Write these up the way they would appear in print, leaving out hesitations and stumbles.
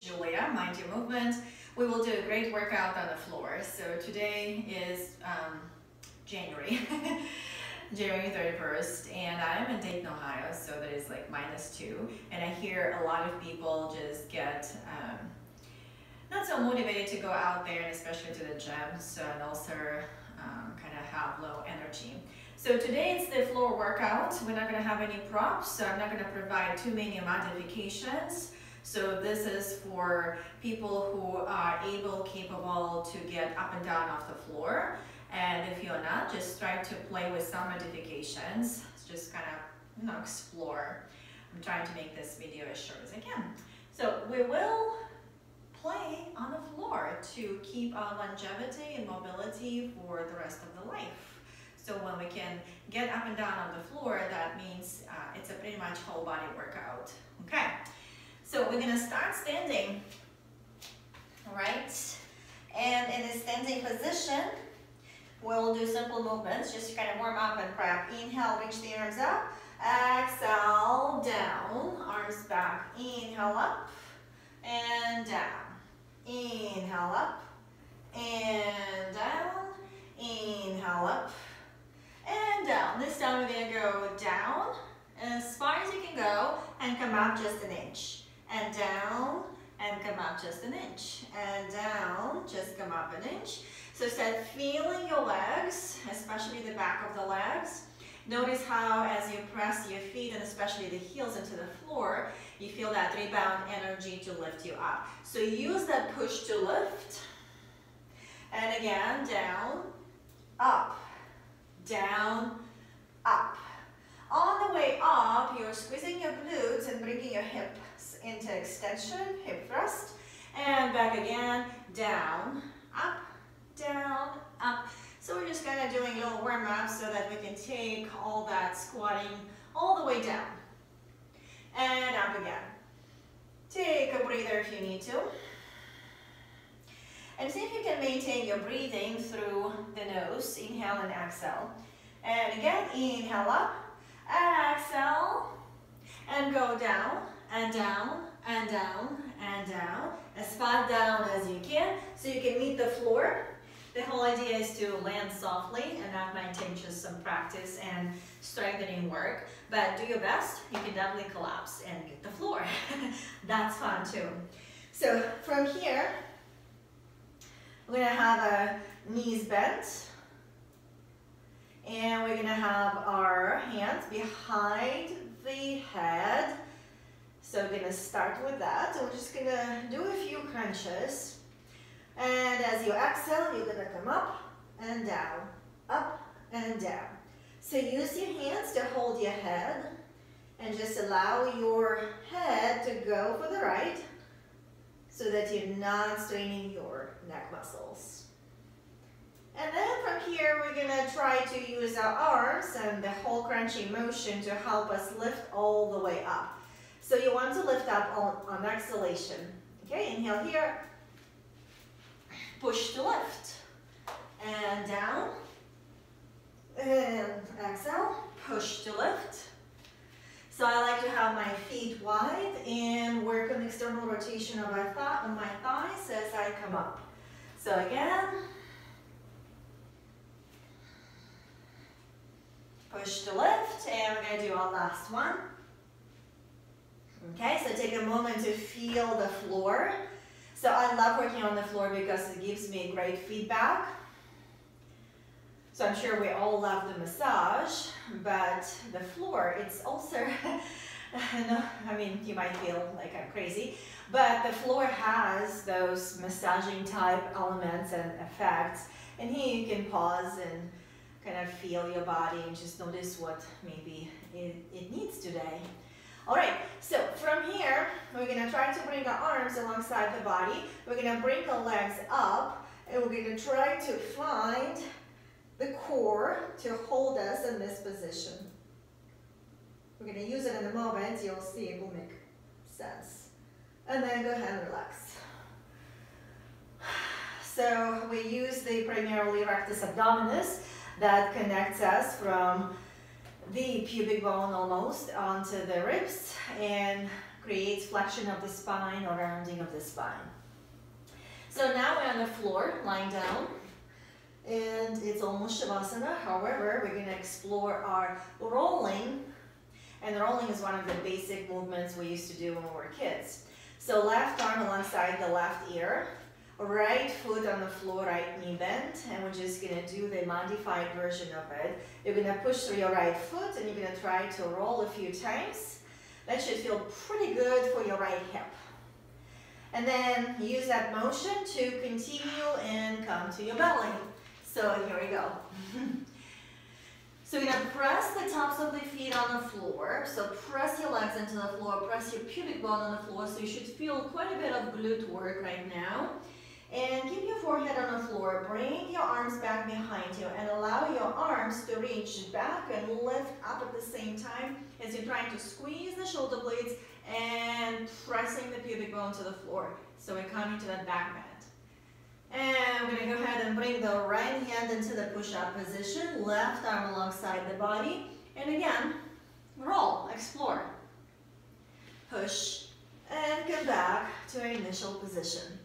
Julia, Mind Your Movement. We will do a great workout on the floor. So today is January, January 31st, and I'm in Dayton, Ohio, so that is like -2. And I hear a lot of people just get not so motivated to go out there, and especially to the gym, so, and also kind of have low energy. So today it's the floor workout. We're not going to have any props, so I'm not going to provide too many modifications. So this is for people who are capable to get up and down off the floor. And if you're not, just try to play with some modifications. Just kind of, explore. I'm trying to make this video as short as I can. So we will play on the floor to keep our longevity and mobility for the rest of the life. So when we can get up and down on the floor, that means it's a pretty much whole body workout. Okay. So we're gonna start standing, all right? And in a standing position, we'll do simple movements, just to kind of warm up and prep. Inhale, reach the arms up. Exhale, down, arms back. Inhale up and down. Inhale up and down. Inhale up and down. This time we're gonna go down as far as you can go and come up just an inch. And down, and come up just an inch. And down, just come up an inch. So start feeling your legs, especially the back of the legs. Notice how as you press your feet, and especially the heels into the floor, you feel that rebound energy to lift you up. So use that push to lift. And again, down, up, down, up. On the way up, you're squeezing your glutes and bringing your hips into extension, hip thrust, and back again, down, up, down, up. So we're just kind of doing a little warm up so that we can take all that squatting all the way down. And up again. Take a breather if you need to. And see if you can maintain your breathing through the nose. Inhale and exhale. And again, inhale up, exhale, and go down, and down, and down, and down, as far down as you can, so you can meet the floor. The whole idea is to land softly, and that might take just some practice and strengthening work, but do your best. You can definitely collapse and hit the floor. That's fun too. So from here, we're gonna have our knees bent, and we're gonna have our hands behind the head. So we're gonna start with that. So we're just gonna do a few crunches. And as you exhale, you're gonna come up and down, up and down. So use your hands to hold your head and just allow your head to go for the right so that you're not straining your neck muscles. And then from here, we're gonna try to use our arms and the whole crunching motion to help us lift all the way up. So you want to lift up on exhalation. Okay, inhale here, push to lift, and down, and exhale, push to lift. So I like to have my feet wide and work on external rotation of my thighs as I come up. So again, push to lift, and we're gonna do our last one. Okay, so take a moment to feel the floor. So I love working on the floor because it gives me great feedback. So I'm sure we all love the massage, but the floor, it's also, I mean, you might feel like I'm crazy, but the floor has those massaging type elements and effects. And here you can pause and kind of feel your body and just notice what maybe it needs today. All right, so from here, we're gonna try to bring our arms alongside the body. We're gonna bring our legs up, and we're gonna try to find the core to hold us in this position. We're gonna use it in a moment. You'll see it will make sense. And then go ahead and relax. So we use the primarily rectus abdominis that connects us from the pubic bone almost onto the ribs, and creates flexion of the spine or rounding of the spine. So now we're on the floor, lying down, and it's almost Shavasana. However, we're going to explore our rolling, and rolling is one of the basic movements we used to do when we were kids. So left arm alongside the left ear, right foot on the floor, right knee bent, and we're just going to do the modified version of it. You're going to push through your right foot, and you're going to try to roll a few times. That should feel pretty good for your right hip. And then use that motion to continue and come to your belly. So here we go. So you're going to press the tops of the feet on the floor. So press your legs into the floor, press your pubic bone on the floor. So you should feel quite a bit of glute work right now. And keep your forehead on the floor. Bring your arms back behind you and allow your arms to reach back and lift up at the same time as you're trying to squeeze the shoulder blades and pressing the pubic bone to the floor. So we're coming to that back bend. And we're going to go ahead and bring the right hand into the push-up position, left arm alongside the body, and again, roll, explore. Push, and come back to our initial position.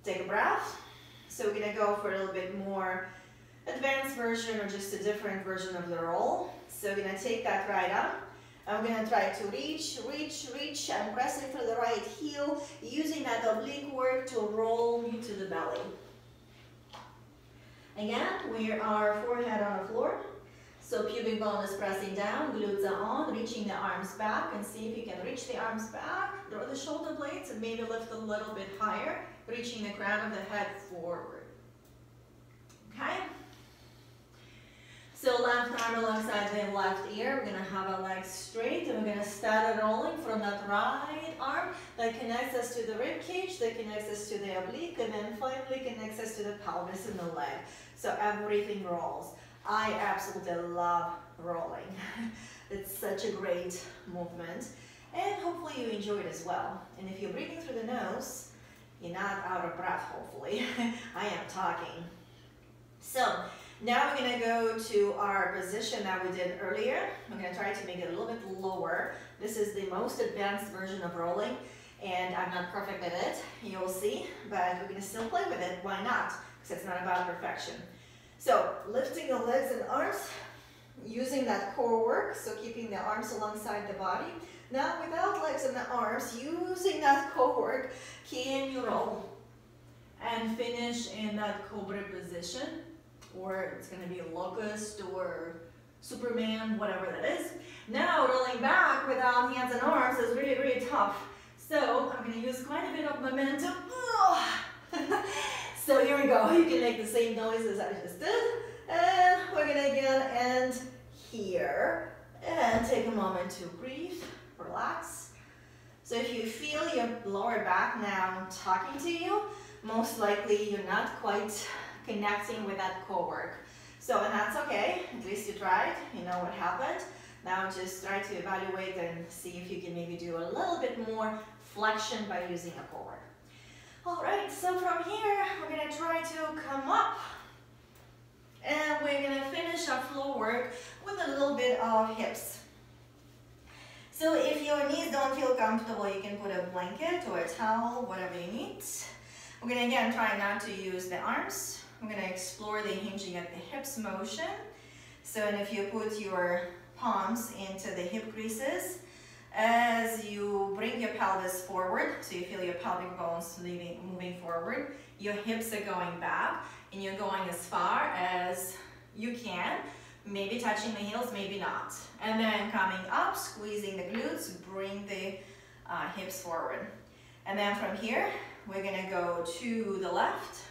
Take a breath. So we're going to go for a little bit more advanced version or just a different version of the roll. So we're going to take that right up. I'm going to try to reach. I'm pressing through the right heel, using that oblique work to roll me to the belly. Again, we are forehead on the floor. So pubic bone is pressing down, glutes are on, reaching the arms back, and see if you can reach the arms back, draw the shoulder blades, and maybe lift a little bit higher, reaching the crown of the head forward. Okay? So left arm alongside the left ear, we're going to have our legs straight, and we're going to start rolling from that right arm that connects us to the rib cage, that connects us to the oblique, and then finally connects us to the pelvis and the leg. So everything rolls. I absolutely love rolling. It's such a great movement, and hopefully you enjoy it as well. And if you're breathing through the nose, you're not out of breath, hopefully. I am talking. So now we're going to go to our position that we did earlier. I'm going to try to make it a little bit lower. This is the most advanced version of rolling, and I'm not perfect at it, you'll see, but we're going to still play with it. Why not? Because it's not about perfection. So lifting the legs and arms, using that core work, so keeping the arms alongside the body. Now without legs and the arms, using that core work, can you roll? And finish in that cobra position, or it's going to be a locust or Superman, whatever that is. Now rolling back without hands and arms is really, really tough. So I'm going to use quite a bit of momentum. So here we go. You can make the same noise as I just did. And we're going to again end here. And take a moment to breathe, relax. So if you feel your lower back now talking to you, most likely you're not quite connecting with that core work. So, and that's okay. At least you tried. You know what happened. Now just try to evaluate and see if you can maybe do a little bit more flexion by using a core work. All right, so from here, we're going to try to come up. And we're going to finish our floor work with a little bit of hips. So if your knees don't feel comfortable, you can put a blanket or a towel, whatever you need. We're going to again try not to use the arms. We're going to explore the hinging at the hips motion. So, and if you put your palms into the hip creases, as you bring your pelvis forward, so you feel your pelvic bones moving forward, your hips are going back, and you're going as far as you can, maybe touching the heels, maybe not. And then coming up, squeezing the glutes, bring the hips forward. And then from here, we're going to go to the left.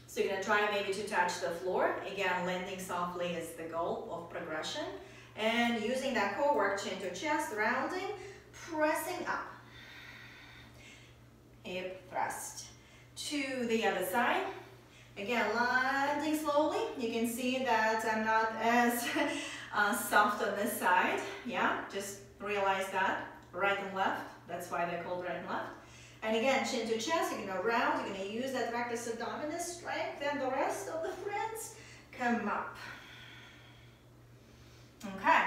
So you're going to try maybe to touch the floor. Again, landing softly is the goal of progression. And using that core work, chin to chest, rounding, pressing up. Hip thrust. To the other side. Again, landing slowly. You can see that I'm not as soft on this side. Yeah, just realize that. Right and left. That's why they're called right and left. And again, chin to chest. You're going to round. You're going to use that rectus abdominis strength. And the rest of the friends come up. Okay.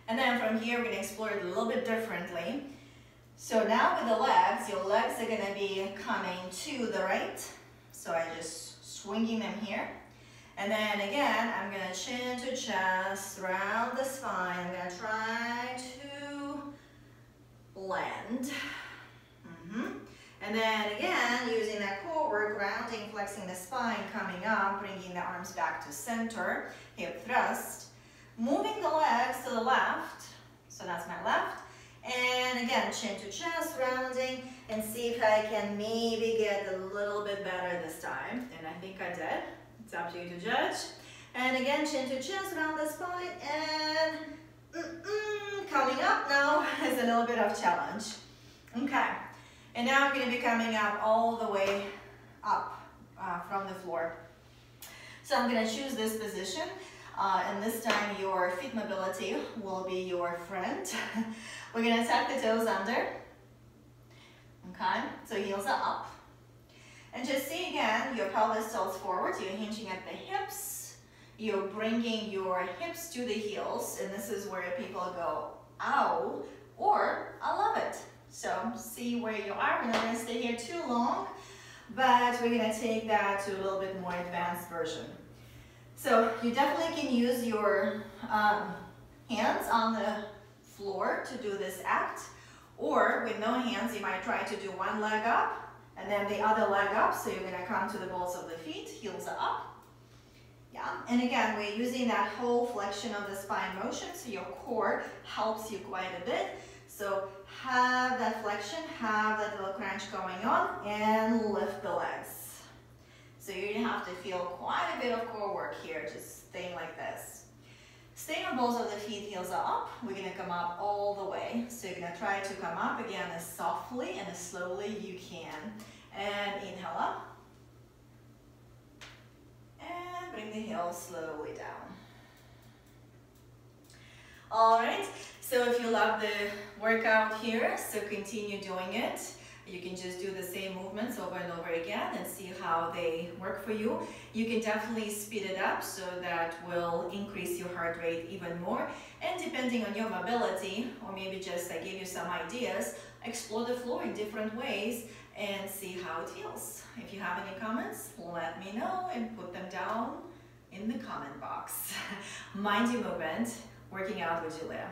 And then from here, we're gonna explore it a little bit differently. So now with the legs, your legs are gonna be coming to the right. So I just swinging them here. And then again, I'm gonna chin to chest, round the spine. I'm gonna try to land. And then again, using that core work, rounding, flexing the spine, coming up, bringing the arms back to center, hip thrust. Moving the legs to the left, so that's my left. And again, chin to chest, rounding, and see if I can maybe get a little bit better this time. And I think I did. It's up to you to judge. And again, chin to chest, round the spine, and coming up now is a little bit of challenge. Okay, and now I'm going to be coming up all the way up from the floor. So I'm going to choose this position. And this time your feet mobility will be your friend. We're going to tuck the toes under. Okay, so heels are up. And just see again, your pelvis tilts forward. You're hinging at the hips. You're bringing your hips to the heels. And this is where people go, ow, or I love it. So see where you are. We're not going to stay here too long, but we're going to take that to a little bit more advanced version. So you definitely can use your hands on the floor to do this act, or with no hands, you might try to do one leg up and then the other leg up. So you're going to come to the balls of the feet, heels are up. Yeah, and again, we're using that whole flexion of the spine motion, so your core helps you quite a bit. So have that flexion, have that little crunch going on, and lift the legs. So you're gonna have to feel quite a bit of core work here, just staying like this. Stay on balls of the feet, heels are up. We're gonna come up all the way. So you're gonna try to come up again as softly and as slowly you can. And inhale up. And bring the heels slowly down. All right, so if you love the workout here, so continue doing it. You can just do the same movements over and over again and see how they work for you. You can definitely speed it up, so that will increase your heart rate even more. And depending on your mobility, or maybe just I gave you some ideas, explore the floor in different ways and see how it feels. If you have any comments, let me know and put them down in the comment box. Mind your movement, working out with Julia.